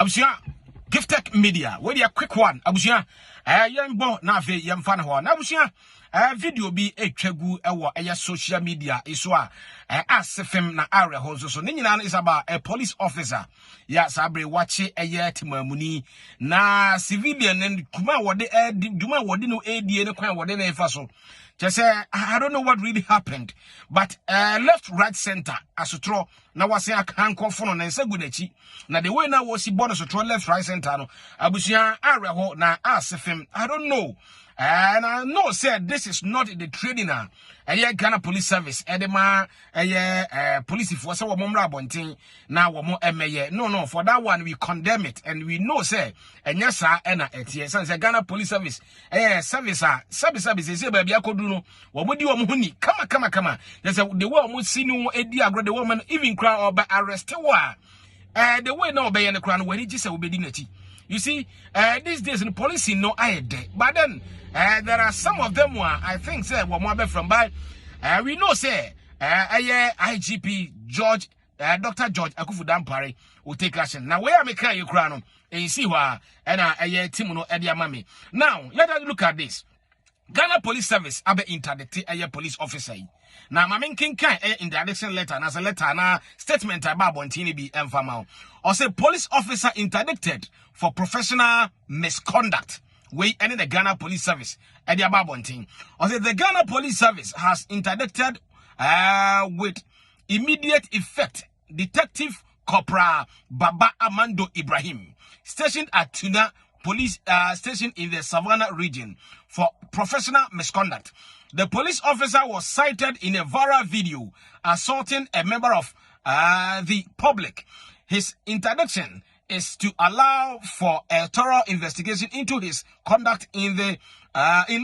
Abusia Gifted Media, where you a quick one. Abusia, young boy, na fe young fan ho. Na abusia, video be a twegu ewa social media iswa. Asefem na are ho so. Ninyina is about a police officer. Ya sabre wache timamuni na civilian and kuma wode duma wode no ADA ne kwan wode na efa so. Just I don't know what really happened, but left, right, center asutro na wase handcuff no na nsagunachi na the way na was born asutro left, right, center no abusia areho na asefem. I don't know. And I know said this is not the trading Ghana Police Service edema police force wo momra bonten na wo mo emeye no for that one we condemn it and we know say enya sa na etie say Ghana Police Service service say baby akodu no wo modi wo huni kama they say the way mo sinu edi agro the woman even cry or by arrest wa the way no obey na cry no we say obedi nachi. You see, these days in the police, no, I dead. But then there are some of them who I think say we're from by. We know say IGP George, Dr. George Akufu Dampare will take action. Now where am I crying you crown? And you see why and Timono Edia Mami. Now let us look at this. Ghana Police Service abe interdict police officer. Now my main king can interdiction letter and as a letter na statement about Bontini be informal. Or say police officer interdicted for professional misconduct. We ended the Ghana Police Service at the Babontin. Or say the Ghana Police Service has interdicted with immediate effect Detective Corporal Baba Amando Ibrahim, stationed at Tuna Police Station in the Savannah region for professional misconduct. The police officer was cited in a viral video assaulting a member of the public. His interdiction is to allow for a thorough investigation into his conduct in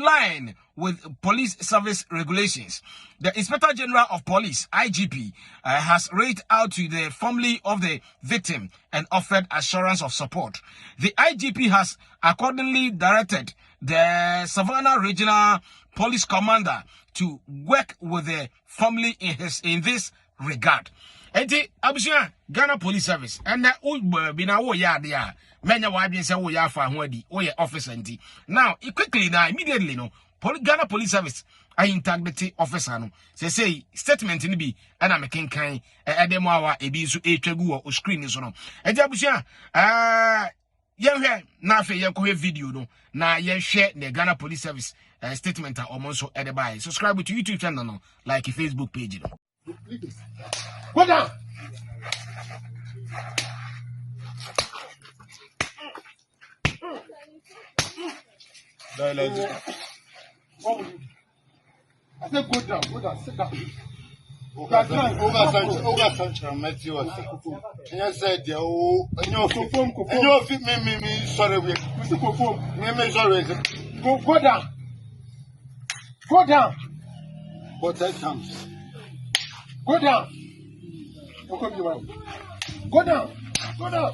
line with police service regulations. The Inspector General of Police, IGP, has reached out to the family of the victim and offered assurance of support. The IGP has accordingly directed the Savannah Regional Police Commander to work with the family in this regard. Enti abusia Ghana Police Service and that be na wo ya dia menya wa bi say wo ya fa ho adi wo ye officer nti now quickly now immediately no Ghana Police Service I integrity officer no say statement ni bi ana mekenkan edemo awa ebi so etwagu wo screen so no enti abusia yenhwe na afa yenkohwe video no na yenhwe the Ghana Police Service statement omonso edebay. Subscribe to YouTube channel no like Facebook page no. Go down. I said go down, sit down. Over Central Matthew. I said, and you fit me, sorry, me, sorry. Go down. Go down. But that comes. Go down. Go down. Go down. Go down.